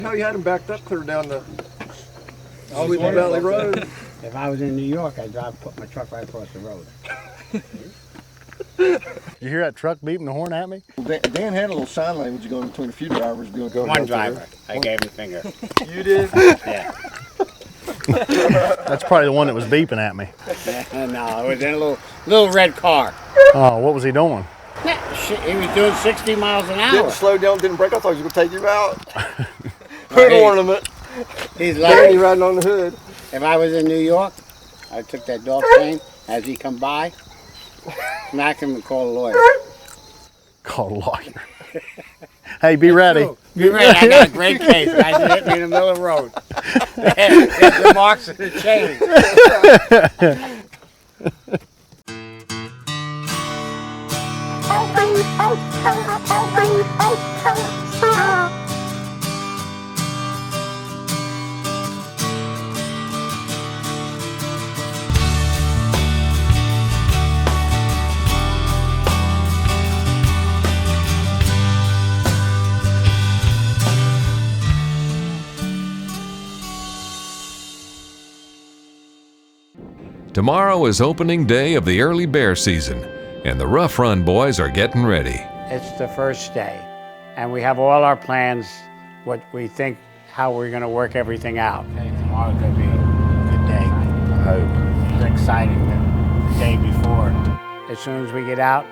How you had him backed up clear down the Sweet Valley Road? If I was in New York, I'd put my truck right across the road. Did you hear that truck beeping the horn at me? Dan had a little sign language going between a few drivers. One driver. I gave him the finger. You did? Yeah. That's probably the one that was beeping at me. No, it was in a little red car. Oh, what was he doing? He was doing 60 miles an hour. Didn't slow down, didn't brake. I thought he was going to take you out. Hood ornament. He's Danny like, riding on the hood. if I was in New York, I took that dog chain as he come by, smack him and call a lawyer. Call a lawyer. Hey, be ready. Be ready. I got a great case. Guys hit me in the middle of the road. There's the marks of the chain. Tomorrow is opening day of the early bear season, and the Rough Run boys are getting ready. It's the first day, and we have all our plans, what we think, how we're going to work everything out. Okay, tomorrow's going to be a good day. I hope. It's exciting the day before. As soon as we get out,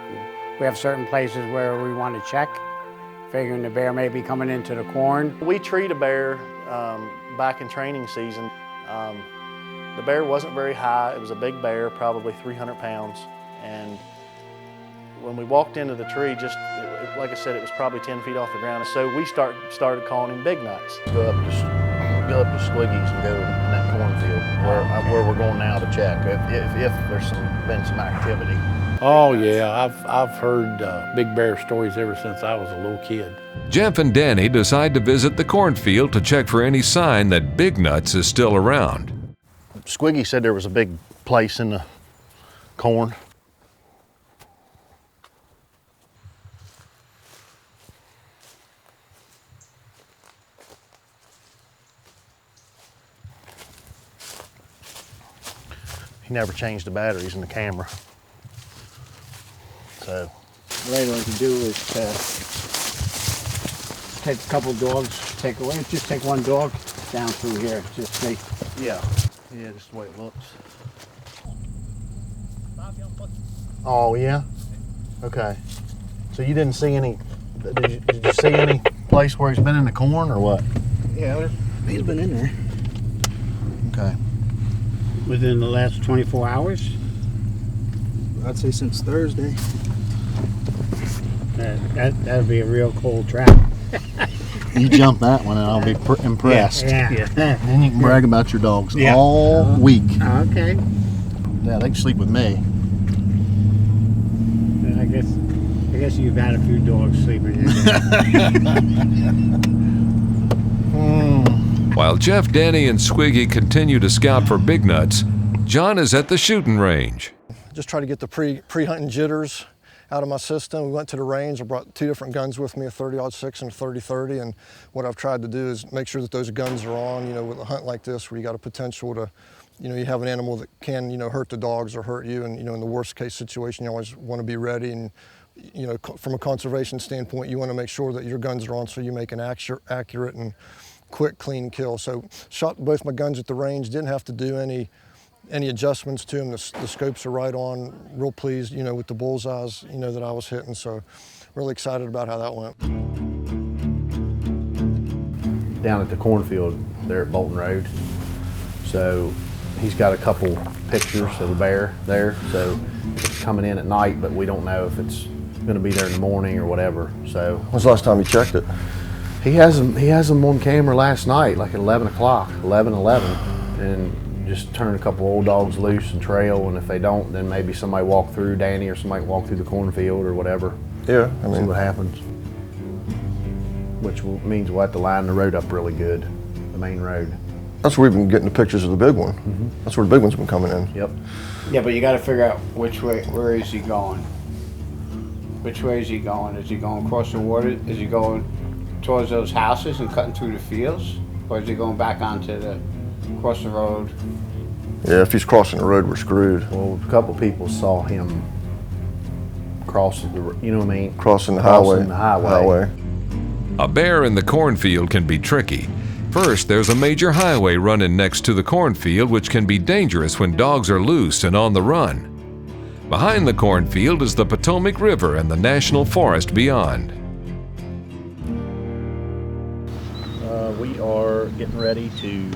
we have certain places where we want to check, figuring the bear may be coming into the corn. We treat a bear back in training season. The bear wasn't very high. It was a big bear, probably 300 pounds. And when we walked into the tree, like I said, it was probably 10 feet off the ground. So we started calling him Big Nuts. Go up to Squiggy's and go in that cornfield where we're going now to check if there's been some activity. Oh yeah, I've heard big bear stories ever since I was a little kid. Jeff and Danny decide to visit the cornfield to check for any sign that Big Nuts is still around. Squiggy said there was a big place in the corn. He never changed the batteries in the camera. So What I'd like to do is take a couple dogs, just take one dog down through here, just see. yeah, just the way it looks. Oh yeah, okay. So you didn't see any? Did you see any place where he's been in the corn or what? Yeah, he's been in there. Okay. Within the last 24 hours? I'd say since Thursday. That'd be a real cold trap. You jump that one and I'll be impressed. Yeah. Then you can brag about your dogs Yeah. all week. Okay. Yeah, they can sleep with me. I guess you've had a few dogs sleeping in there. While Jeff, Danny, and Squiggy continue to scout for Big Nuts, John is at the shooting range. Just try to get the pre-hunting jitters out of my system. We went to the range. I brought two different guns with me, a 30-06 and a 30-30. And what I've tried to do is make sure that those guns are on, with a hunt like this where you got a potential to, you have an animal that can, hurt the dogs or hurt you. And, in the worst case situation, you always want to be ready. And, from a conservation standpoint, you want to make sure that your guns are on so you make an accurate and quick, clean kill. So shot both my guns at the range, didn't have to do any adjustments to them. The scopes are right on, real pleased, with the bullseyes, that I was hitting. So really excited about how that went. Down at the cornfield there at Bolton Road. So he's got a couple pictures of the bear there. So it's coming in at night, but we don't know if it's going to be there in the morning or whatever. So When's the last time you checked it? he has them on camera last night, like at 11 o'clock, 11, and just turn a couple old dogs loose and trail. And if they don't, then maybe somebody walk through, Danny or somebody walk through the cornfield or whatever. Yeah, See what happens. Which means we'll have to line the road up really good, the main road. That's where we've been getting the pictures of the big one. Mm-hmm. That's where the big one's been coming in. Yep. Yeah, but you got to figure out where is he going? Which way is he going? Is he going across the water? Is he going towards those houses and cutting through the fields? Or is he going back across the road? Yeah, if he's crossing the road, we're screwed. Well, a couple people saw him crossing the, you know what I mean? Crossing the highway. A bear in the cornfield can be tricky. First, there's a major highway running next to the cornfield, which can be dangerous when dogs are loose and on the run. Behind the cornfield is the Potomac River and the National Forest beyond. We are getting ready to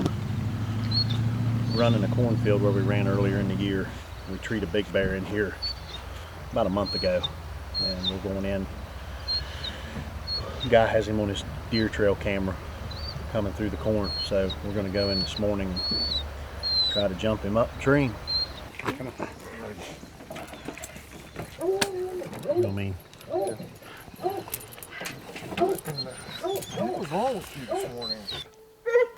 run in a cornfield where we ran earlier in the year. We treated a big bear in here about a month ago, and we're going in. The guy has him on his deer trail camera coming through the corn, so we're going to go in this morning and try to jump him up the tree. You know what I mean? What was wrong with you this morning?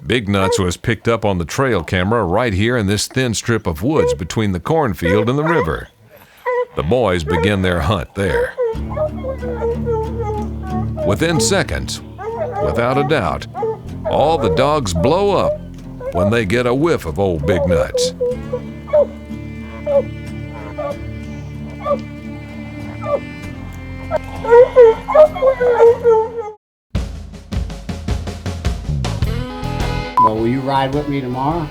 Big Nuts was picked up on the trail camera right here in this thin strip of woods between the cornfield and the river. The boys begin their hunt there. Within seconds, without a doubt, all the dogs blow up when they get a whiff of old Big Nuts. Well, will you ride with me tomorrow?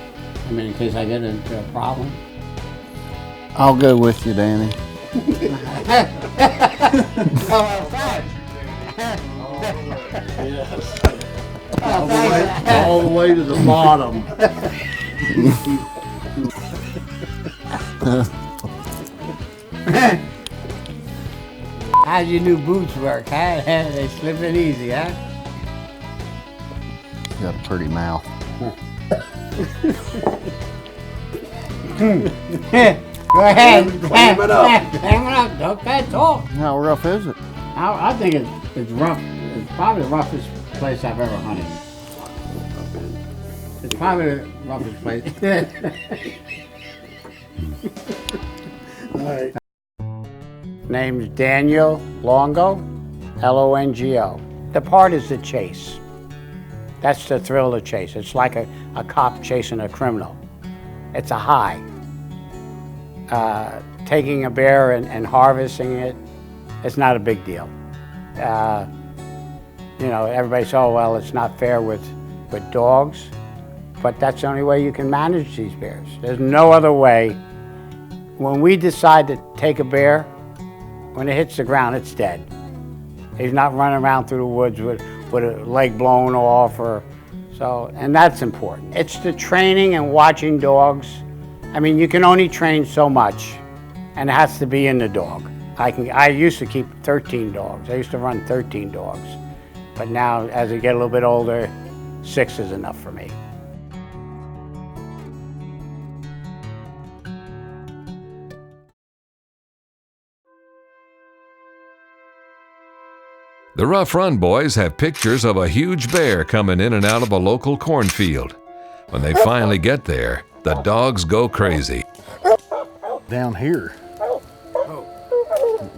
I mean, in case I get into a problem. I'll go with you, Danny. All the way to the bottom. How's your new boots work, huh? They slipping easy, huh? You got a pretty mouth. Go ahead. Climb it up. Climb it up. Don't that talk. How rough is it? I think it's rough. It's probably the roughest place I've ever hunted. It's probably the roughest place. All right. Name's Daniel Longo, Longo. The part is the chase. That's the thrill of the chase. It's like a cop chasing a criminal. It's a high. Taking a bear and harvesting it, it's not a big deal. You know, everybody says, oh, well, it's not fair with dogs, but that's the only way you can manage these bears. There's no other way. When we decide to take a bear, when it hits the ground, it's dead. He's not running around through the woods with a leg blown off and that's important. It's the training and watching dogs. I mean, you can only train so much, and it has to be in the dog. I used to keep 13 dogs. I used to run 13 dogs. But now, as I get a little bit older, 6 is enough for me. The Rough Run boys have pictures of a huge bear coming in and out of a local cornfield. When they finally get there, the dogs go crazy. Down here,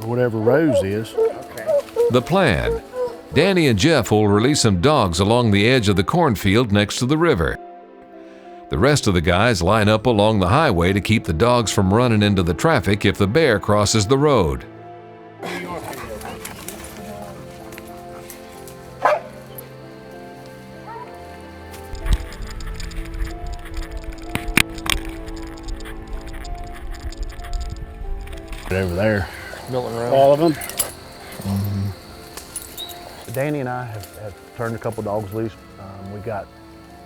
whatever Rose is. The plan: Danny and Jeff will release some dogs along the edge of the cornfield next to the river. The rest of the guys line up along the highway to keep the dogs from running into the traffic if the bear crosses the road. Over there. Milling around. All of them? Mm-hmm. Danny and I have turned a couple dogs loose. We got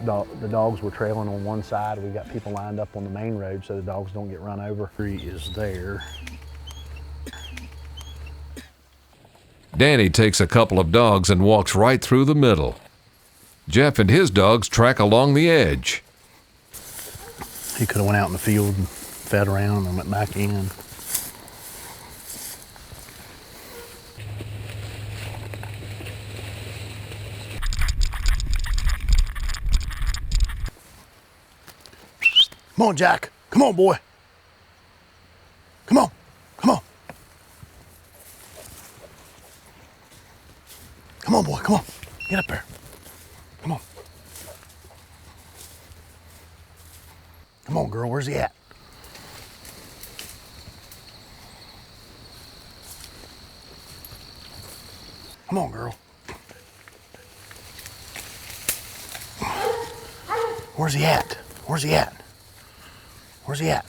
the dogs were trailing on one side. We got people lined up on the main road so the dogs don't get run over. Tree is there. Danny takes a couple of dogs and walks right through the middle. Jeff and his dogs track along the edge. He could have went out in the field and fed around and went back in. Come on, Jack. Come on, boy. Come on. Come on. Come on, boy. Come on. Get up there. Come on. Come on, girl, where's he at? Come on, girl. Where's he at? Where's he at? Where's he at?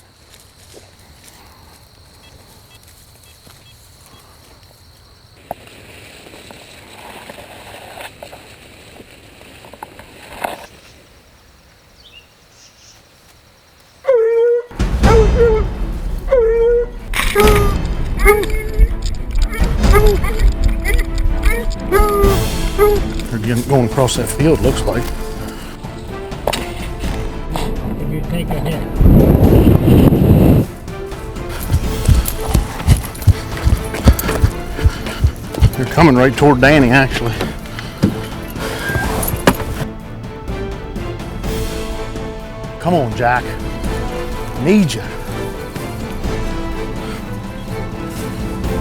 They're going across that field, looks like. You take a hit. They're coming right toward Danny, actually. Come on, Jack. Need you.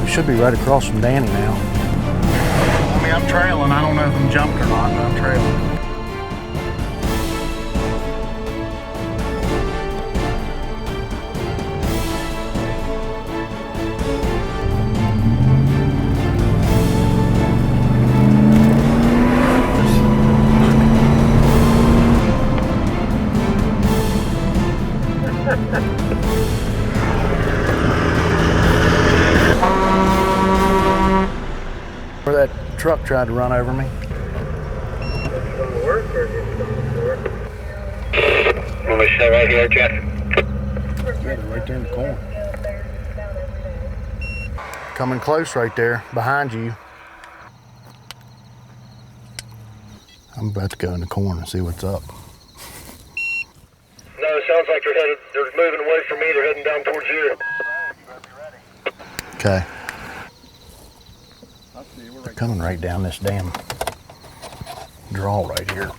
We should be right across from Danny now. I mean, I'm trailing. I don't know if I'm jumped or not, but I'm trailing. Where that truck tried to run over me. Want me to stay right here, Jeff? Yeah, they're right there in the corner. Coming close right there, behind you. I'm about to go in the corner and see what's up. No, it sounds like they're moving away from me. They're heading down towards you. Okay. They're coming right down this damn draw right here.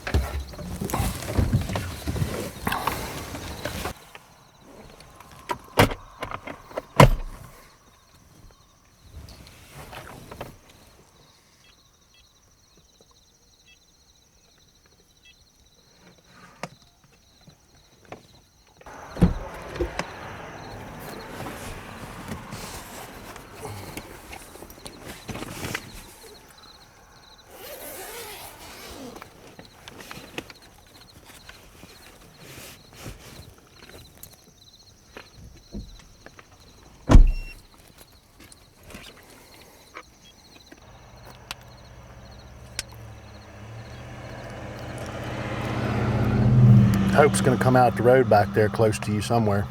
Hope's gonna come out the road back there close to you somewhere.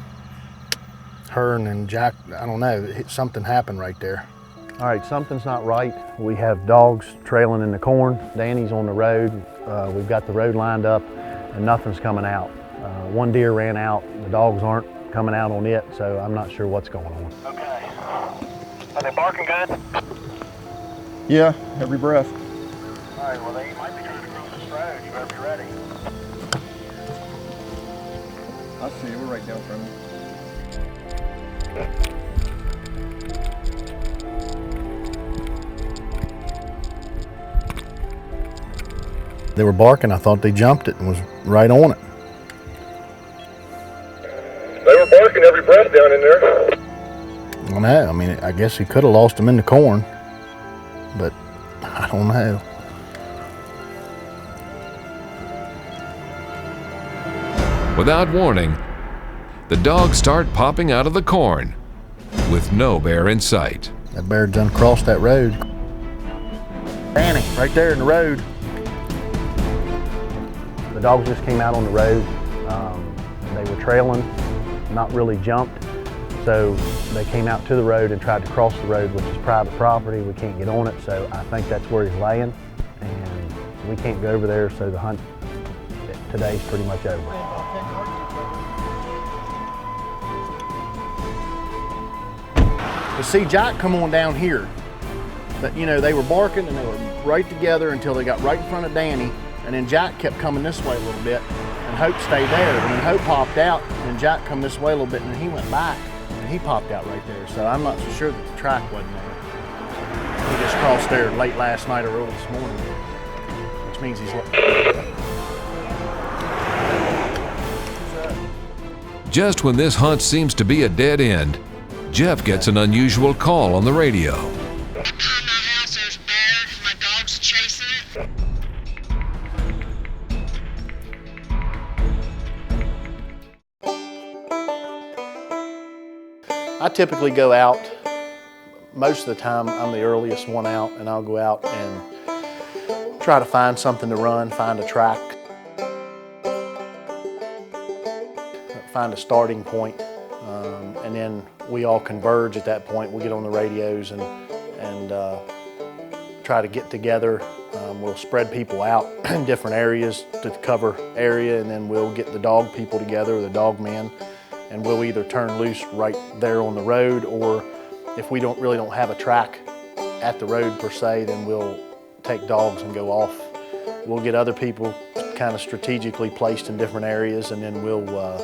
Her and Jack, I don't know, something happened right there. All right, something's not right. We have dogs trailing in the corn. Danny's on the road. We've got the road lined up and nothing's coming out. One deer ran out. The dogs aren't coming out on it, so I'm not sure what's going on. Okay. Are they barking good? Yeah, every breath. All right, well, they might be trying to cross this road. You better be ready. I see you. We're right down from you. They were barking. I thought they jumped it and was right on it. They were barking every breath down in there. I don't know. I mean, I guess he could have lost them in the corn, but I don't know. Without warning, the dogs start popping out of the corn with no bear in sight. That bear done crossed that road. Danny, right there in the road. The dogs just came out on the road. They were trailing, not really jumped. So they came out to the road and tried to cross the road, which is private property. We can't get on it, so I think that's where he's laying. And we can't go over there, so the hunt today's pretty much over. To see Jack come on down here, that, you know, they were barking and they were right together until they got right in front of Danny, and then Jack kept coming this way a little bit, and Hope stayed there. And then Hope popped out, and Jack come this way a little bit, and then he went back, and he popped out right there. So I'm not so sure that the track wasn't there. He just crossed there late last night or early this morning. means he's. Just when this hunt seems to be a dead end, Jeff gets an unusual call on the radio. Behind my house, there's a bear. My dog's chasing it. I typically go out, most of the time I'm the earliest one out, and I'll go out and try to find something to run, find a track, find a starting point, and then we all converge at that point. We get on the radios and try to get together. We'll spread people out in different areas to cover area, and then we'll get the dog people together, the dog men, and we'll either turn loose right there on the road, or if we really don't have a track at the road per se, then we'll take dogs and go off. We'll get other people kind of strategically placed in different areas, and then we'll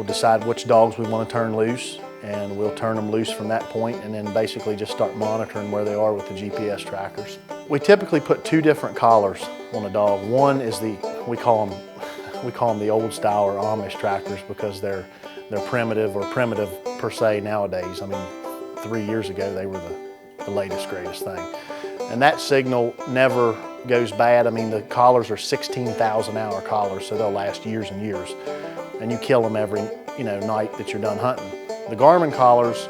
decide which dogs we want to turn loose, and we'll turn them loose from that point, and then basically just start monitoring where they are with the GPS trackers. We typically put two different collars on a dog. One is we call them the old style or Amish trackers, because they're primitive, or primitive per se nowadays. I mean, 3 years ago they were the latest, greatest thing. And that signal never goes bad. I mean, the collars are 16,000 hour collars, so they'll last years and years. And you kill them every night that you're done hunting. The Garmin collars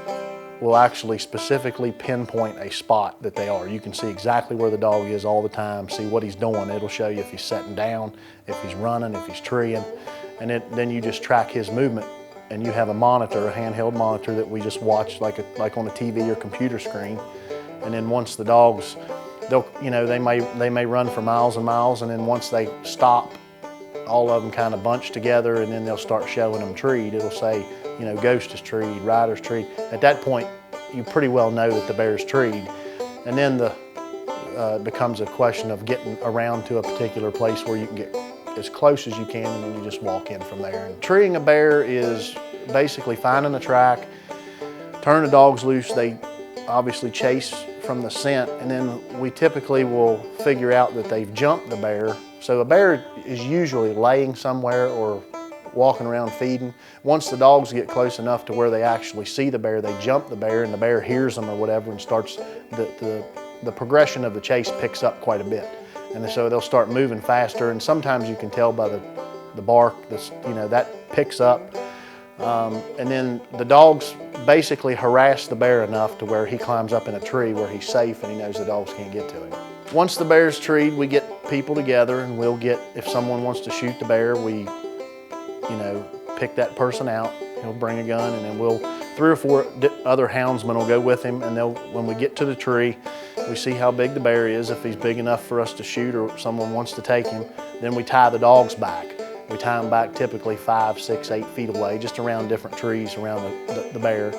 will actually specifically pinpoint a spot that they are. You can see exactly where the dog is all the time, see what he's doing. It'll show you if he's setting down, if he's running, if he's treeing, and then you just track his movement. And you have a monitor, a handheld monitor that we just watch like on a TV or computer screen. And then once the dogs, they may run for miles and miles, and then once they stop, all of them kind of bunch together, and then they'll start showing them treed. It'll say, Ghost is treed, Rider's treed. At that point, you pretty well know that the bear's treed. And then it becomes a question of getting around to a particular place where you can get as close as you can, and then you just walk in from there. And treeing a bear is basically finding a track, turn the dogs loose. They obviously chase from the scent, and then we typically will figure out that they've jumped the bear. So a bear is usually laying somewhere or walking around feeding. Once the dogs get close enough to where they actually see the bear, they jump the bear, and the bear hears them or whatever, and starts the progression of the chase picks up quite a bit. And so they'll start moving faster, and sometimes you can tell by the bark, that picks up. And then the dogs basically harass the bear enough to where he climbs up in a tree where he's safe, and he knows the dogs can't get to him. Once the bear's treed, we get people together, and we'll get, if someone wants to shoot the bear, we pick that person out. He'll bring a gun, and then 3 or 4 other houndsmen will go with him, and when we get to the tree, we see how big the bear is. If he's big enough for us to shoot, or someone wants to take him, then we tie the dogs back. We tie them back typically 5, 6, 8 feet away, just around different trees around the bear.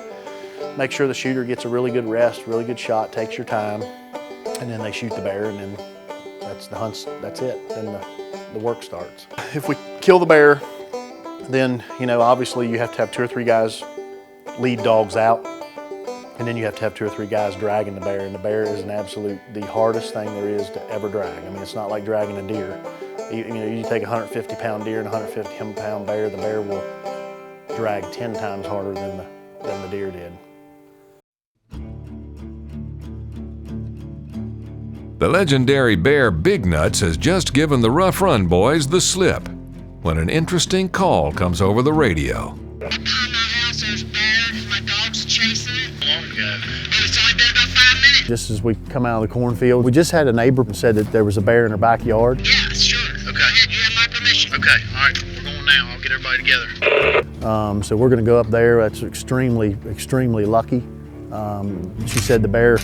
Make sure the shooter gets a really good rest, really good shot, takes your time, and then they shoot the bear, and then that's it. Then the work starts. If we kill the bear, then obviously you have to have 2 or 3 guys lead dogs out, and then you have to have 2 or 3 guys dragging the bear. And the bear is the hardest thing there is to ever drag. I mean, it's not like dragging a deer. You take a 150-pound deer and a 150-pound bear, the bear will drag 10 times harder than the deer did. The legendary bear Big Nuts has just given the Rough Run boys the slip when an interesting call comes over the radio. Behind my house, there's a bear. My dog's chasing it. Long ago. It's only been about 5 minutes. Just as we come out of the cornfield, we just had a neighbor who said that there was a bear in her backyard. Yeah, sure. Okay. You have my permission. Okay. All right. We're going now. I'll get everybody together. So we're going to go up there. That's extremely, extremely lucky. She said the bear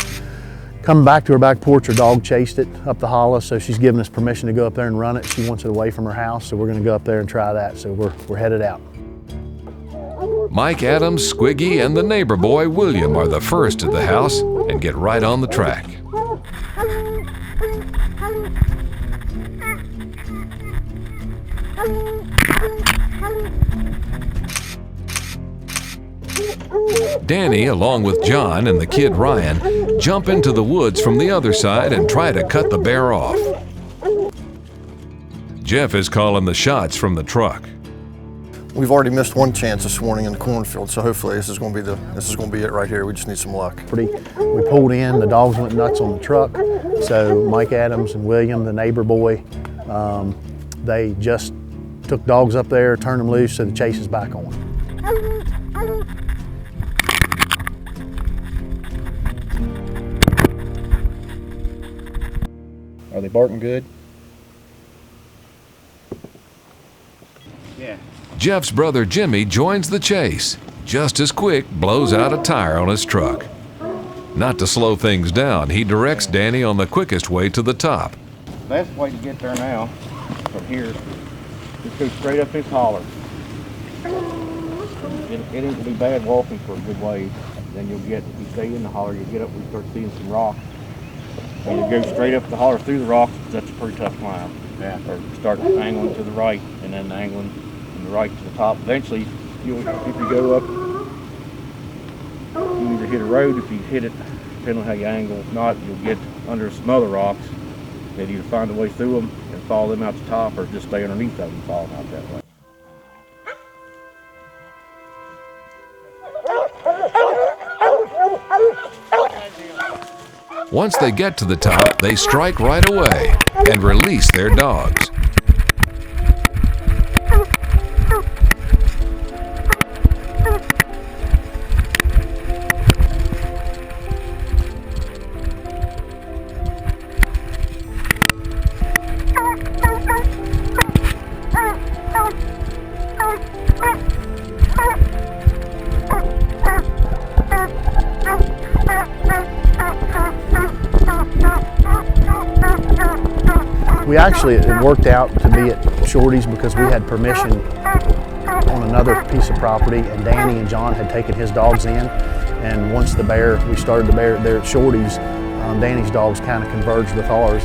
coming back to her back porch, her dog chased it up the hollow, so she's given us permission to go up there and run it. She wants it away from her house, so we're going to go up there and try that. So we're headed out. Mike Adams, Squiggy, and the neighbor boy William are the first to the house and get right on the track. Danny, along with John and the kid Ryan, jump into the woods from the other side and try to cut the bear off. Jeff is calling the shots from the truck. We've already missed one chance this morning in the cornfield, so hopefully this is going to be it right here. We just need some luck. We pulled in, the dogs went nuts on the truck. So Mike Adams and William, the neighbor boy, they just took dogs up there, turned them loose, so the chase is back on. Are they barking good? Yeah. Jeff's brother Jimmy joins the chase. Just as quick, blows out a tire on his truck. Not to slow things down, he directs Danny on the quickest way to the top. Best way to get there now, from here, just go straight up this holler. It ain't gonna be bad walking for a good way. Then you'll get, if you stay in the holler, you'll get up and start seeing some rocks. Either go straight up the holler through the rocks, that's a pretty tough climb. Yeah. Or start angling to the right and then angling from the right to the top. Eventually, if you go up, you either hit a road. If you hit it, depending on how you angle. If not, you'll get under some other rocks. And either find a way through them and follow them out the top, or just stay underneath them and follow them out that way. Once they get to the top, they strike right away and release their dogs. It worked out to be at Shorty's because we had permission on another piece of property, and Danny and John had taken his dogs in. And once we started the bear there at Shorty's, Danny's dogs kind of converged with ours.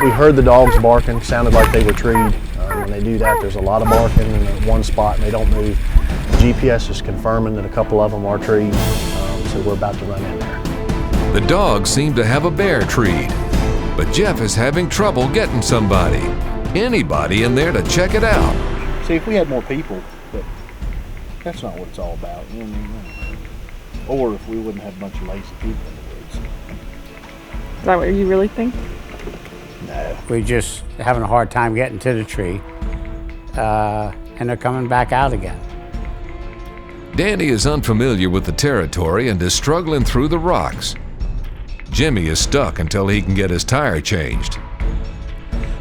We heard the dogs barking, sounded like they were treed. When they do that, there's a lot of barking in one spot and they don't move. The GPS is confirming that a couple of them are treed, so we're about to run in there. The dogs seem to have a bear treed, but Jeff is having trouble getting anybody in there to check it out. See, if we had more people, but that's not what it's all about. You know what I mean? Or if we wouldn't have a bunch of lazy people in the woods. Is that what you really think? No. We're just having a hard time getting to the tree, and they're coming back out again. Danny is unfamiliar with the territory and is struggling through the rocks. Jimmy is stuck until he can get his tire changed.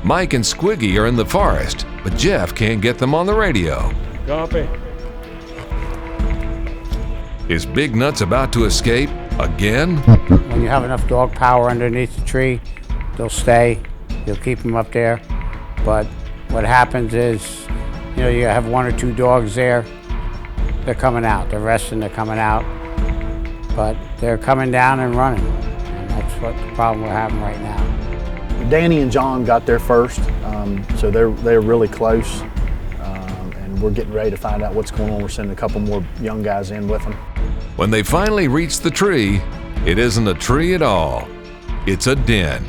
Mike and Squiggy are in the forest, but Jeff can't get them on the radio. Copy. Is Big Nuts about to escape again? When you have enough dog power underneath the tree, they'll stay. You'll keep them up there. But what happens is, you have one or two dogs there. They're coming out. They're resting. They're coming out. But they're coming down and running. And that's what the problem we're having right now. Danny and John got there first, so they're really close. And we're getting ready to find out what's going on. We're sending a couple more young guys in with them. When they finally reach the tree, it isn't a tree at all. It's a den.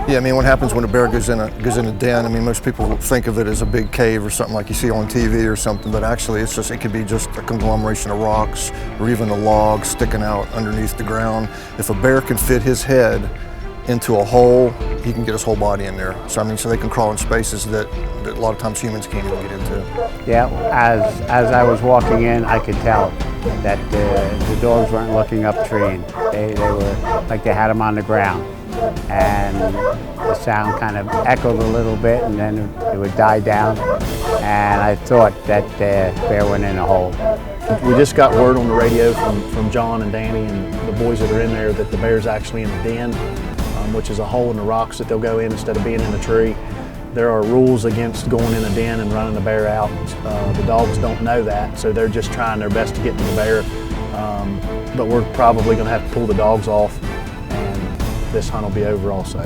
Yeah, I mean, what happens when a bear goes in a den? I mean, most people think of it as a big cave or something like you see on TV or something, but actually it could be just a conglomeration of rocks or even a log sticking out underneath the ground. If a bear can fit his head into a hole, he can get his whole body in there. So I mean, so they can crawl in spaces that a lot of times humans can't even get into. Yeah, as I was walking in, I could tell that the dogs weren't looking upstream. They were like they had them on the ground. And the sound kind of echoed a little bit, and then it would die down. And I thought that the bear went in a hole. We just got word on the radio from John and Danny and the boys that are in there that the bear's actually in the den, which is a hole in the rocks that they'll go in instead of being in the tree. There are rules against going in a den and running the bear out. The dogs don't know that, so they're just trying their best to get to the bear. but we're probably going to have to pull the dogs off, and this hunt will be over also.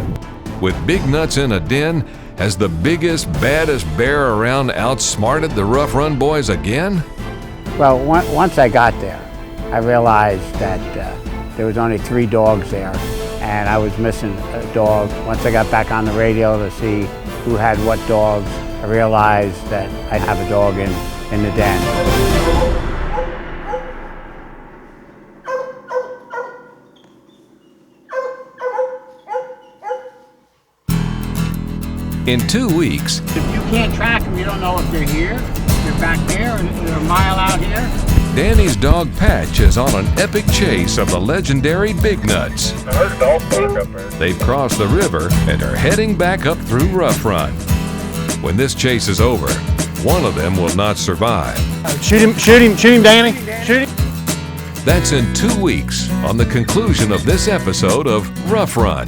With Big Nuts in a den, has the biggest, baddest bear around outsmarted the Rough Run boys again? Well, once I got there, I realized that there was only 3 dogs there, and I was missing a dog. Once I got back on the radio to see who had what dogs, I realized that I have a dog in the den. In 2 weeks, If you can't track them, you don't know if they're here, they're back there, or they're a mile out here. Danny's dog Patch is on an epic chase of the legendary Big Nuts. I heard a dog bark up there. They've crossed the river and are heading back up through Rough Run. When this chase is over, one of them will not survive. Shoot him, Danny. Shoot him. That's in 2 weeks on the conclusion of this episode of Rough Run.